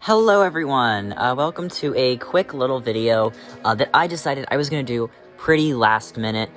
Hello everyone, welcome to a quick little video that I decided I was going to do pretty last minute.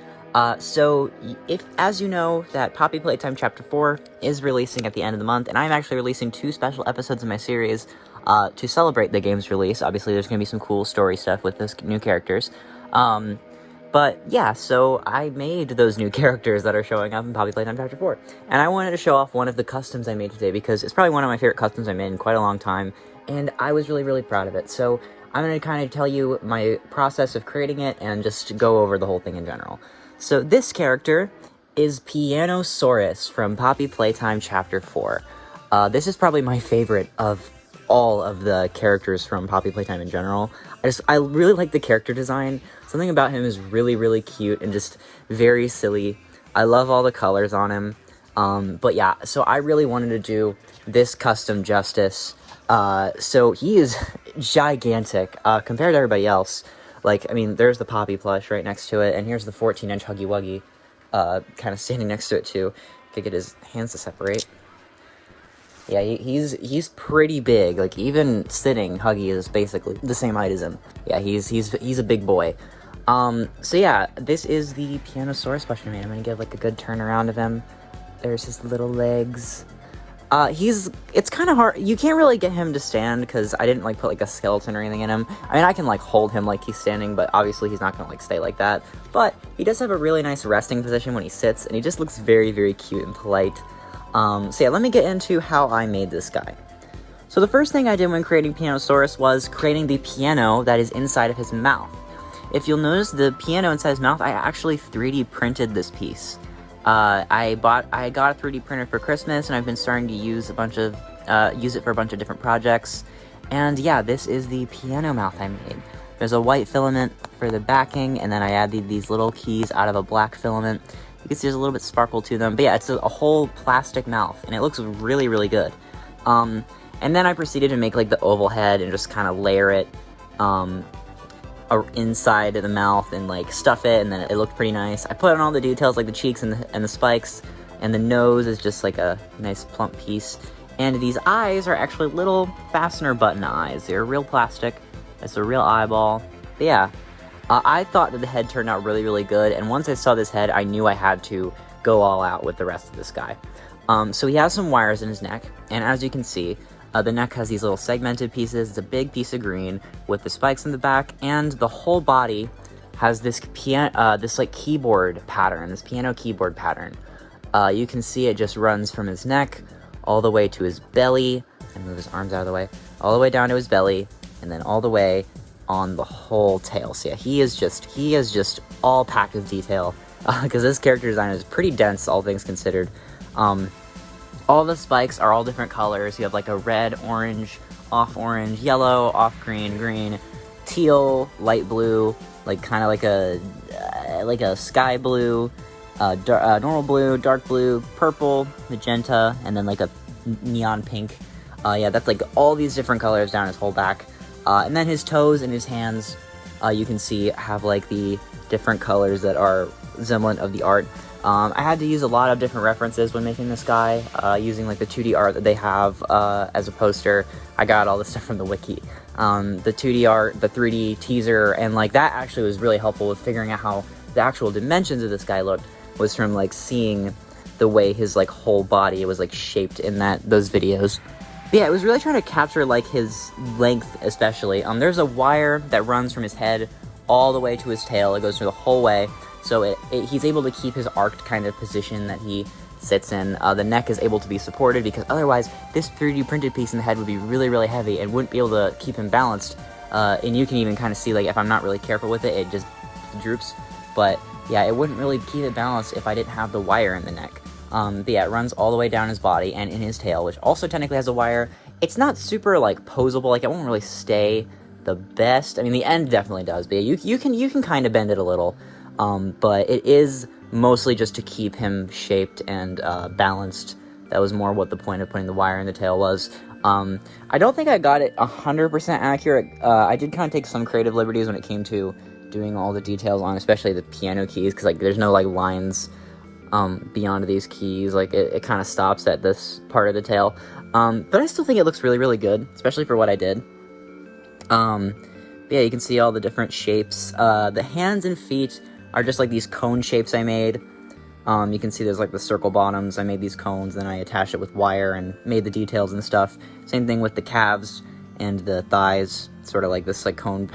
So if, as you know, that Poppy Playtime Chapter 4 is releasing at the end of the month, and I'm actually releasing 2 special episodes of my series to celebrate the game's release. Obviously there's going to be some cool story stuff with those new characters. But yeah, so I made those new characters that are showing up in Poppy Playtime Chapter 4. And I wanted to show off one of the customs I made today because it's probably one of my favorite customs I made in quite a long time. And I was really proud of it. So I'm going to kind of tell you my process of creating it and just go over the whole thing in general. So this character is PIANOSAURUS from Poppy Playtime Chapter 4. This is probably my favorite of all of the characters from Poppy Playtime in general. I really like the character design. Something about him is really cute and just very silly. I love all the colors on him. But yeah, so I really wanted to do this custom justice. So he is gigantic, compared to everybody else. Like, I mean, there's the Poppy plush right next to it, and here's the 14-inch Huggy Wuggy, kind of standing next to it, too. Could get his hands to separate. Yeah, he's pretty big. Like, even sitting, Huggy is basically the same height as him. Yeah, he's a big boy. So yeah, this is the PIANOSAURUS plush I made. I'm gonna give, like, a good turn around of him. There's his little legs. It's kind of hard. You can't really get him to stand because I didn't, like, put, like, a skeleton or anything in him. I mean, I can, like, hold him like he's standing, but obviously he's not gonna, like, stay like that. But he does have a really nice resting position when he sits, and he just looks very cute and polite. So yeah, let me get into how I made this guy. So the first thing I did when creating PIANOSAURUS was creating the piano that is inside of his mouth. If you'll notice, the piano inside his mouth, I actually 3D printed this piece. I got a 3D printer for Christmas, and I've been starting to use it for a bunch of different projects. And yeah, this is the piano mouth I made. There's a white filament for the backing, and then I added these little keys out of a black filament. You can see there's a little bit sparkle to them, but yeah, it's a whole plastic mouth, and it looks really good. And then I proceeded to make, like, the oval head and just kind of layer it, inside of the mouth and, like, stuff it, and then it looked pretty nice. I put on all the details, like the cheeks and the spikes, and the nose is just like a nice plump piece. And these eyes are actually little fastener button eyes. They're real plastic. It's a real eyeball. But yeah, I thought that the head turned out really good, and once I saw this head, I knew I had to go all out with the rest of this guy. So he has some wires in his neck, and as you can see, the neck has these little segmented pieces. It's a big piece of green with the spikes in the back, and the whole body has this like keyboard pattern, this piano keyboard pattern. You can see it just runs from his neck all the way to his belly, and move his arms out of the way, all the way down to his belly, and then all the way on the whole tail. So yeah, he is just all packed with detail, because this character design is pretty dense, all things considered. All the spikes are all different colors. You have, like, a red, orange, off orange, yellow, off green, green, teal, light blue, like kind of like a sky blue, normal blue, dark blue, purple, magenta, and then like a neon pink. Yeah, that's like all these different colors down his whole back. And then his toes and his hands, you can see, have like the different colors that are resemblant of the art. I had to use a lot of different references when making this guy, using like the 2D art that they have as a poster. I got all this stuff from the wiki. The 2D art, the 3D teaser, and like that actually was really helpful with figuring out how the actual dimensions of this guy looked, was from like seeing the way his like whole body was like shaped in those videos. But yeah, it was really trying to capture like his length especially. There's a wire that runs from his head all the way to his tail. It goes through the whole way. So he's able to keep his arced kind of position that he sits in. The neck is able to be supported because otherwise this 3D printed piece in the head would be really heavy and wouldn't be able to keep him balanced. And you can even kind of see, like, if I'm not really careful with it, it just droops. But yeah, it wouldn't really keep it balanced if I didn't have the wire in the neck. But yeah, it runs all the way down his body and in his tail, which also technically has a wire. It's not super, like, posable. Like, it won't really stay the best. I mean, the end definitely does, but yeah, you can kind of bend it a little. But it is mostly just to keep him shaped and balanced. That was more what the point of putting the wire in the tail was. I don't think I got it 100% accurate. I did kind of take some creative liberties when it came to doing all the details on, especially the piano keys, because like there's no like lines beyond these keys. Like, it kind of stops at this part of the tail. But I still think it looks really, really good, especially for what I did. But yeah, you can see all the different shapes. The hands and feet are just like these cone shapes I made. You can see there's like the circle bottoms. I made these cones, then I attached it with wire and made the details and stuff. Same thing with the calves and the thighs, sort of like this like cone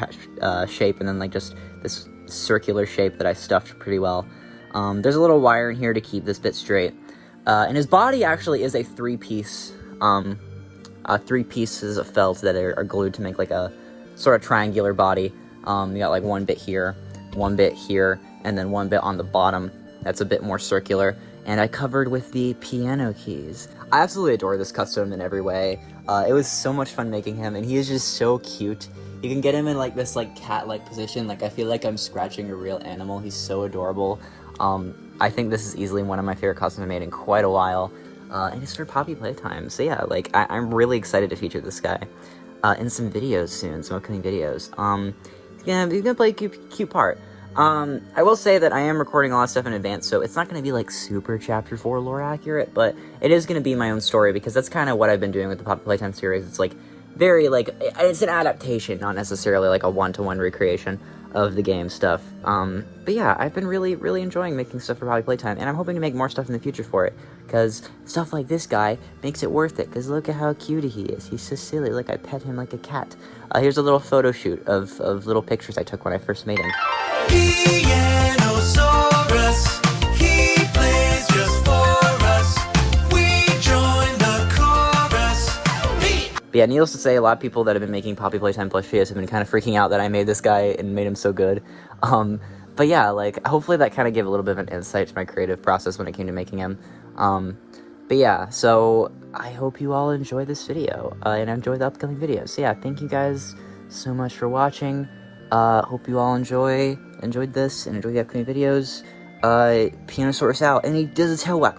shape, and then like just this circular shape that I stuffed pretty well. There's a little wire in here to keep this bit straight. And his body actually is a three pieces of felt that are glued to make like a sort of triangular body. You got like one bit here, and then one bit on the bottom that's a bit more circular, and I covered with the piano keys. I absolutely adore this custom in every way. It was so much fun making him, and he is just so cute. You can get him in like this like cat-like position, like I feel like I'm scratching a real animal. He's so adorable. I think this is easily one of my favorite costumes I made in quite a while, and it's for Poppy Playtime. So yeah, like I'm really excited to feature this guy in some videos soon, some upcoming videos. He's gonna play a cute part. I will say that I am recording a lot of stuff in advance, so it's not going to be, like, super Chapter 4 lore accurate, but it is going to be my own story, because that's kind of what I've been doing with the Poppy Playtime series. It's, like, very, like, it's an adaptation, not necessarily, like, a one-to-one recreation of the game stuff. But yeah, I've been really, really enjoying making stuff for Poppy Playtime, and I'm hoping to make more stuff in the future for it, because stuff like this guy makes it worth it, because look at how cute he is. He's so silly. Like, I pet him like a cat. Here's a little photo shoot of little pictures I took when I first made him. PIANOSAURUS, he plays just for us. We join the chorus. But yeah, needless to say, a lot of people that have been making Poppy Playtime Plush videos have been kind of freaking out that I made this guy and made him so good. But yeah, like, hopefully that kind of gave a little bit of an insight to my creative process when it came to making him. But yeah, so I hope you all enjoy this video, and enjoy the upcoming videos. So yeah, thank you guys so much for watching. Hope you all enjoyed this and enjoy the upcoming videos. PIANOSAURUS out, and he does a tail whack.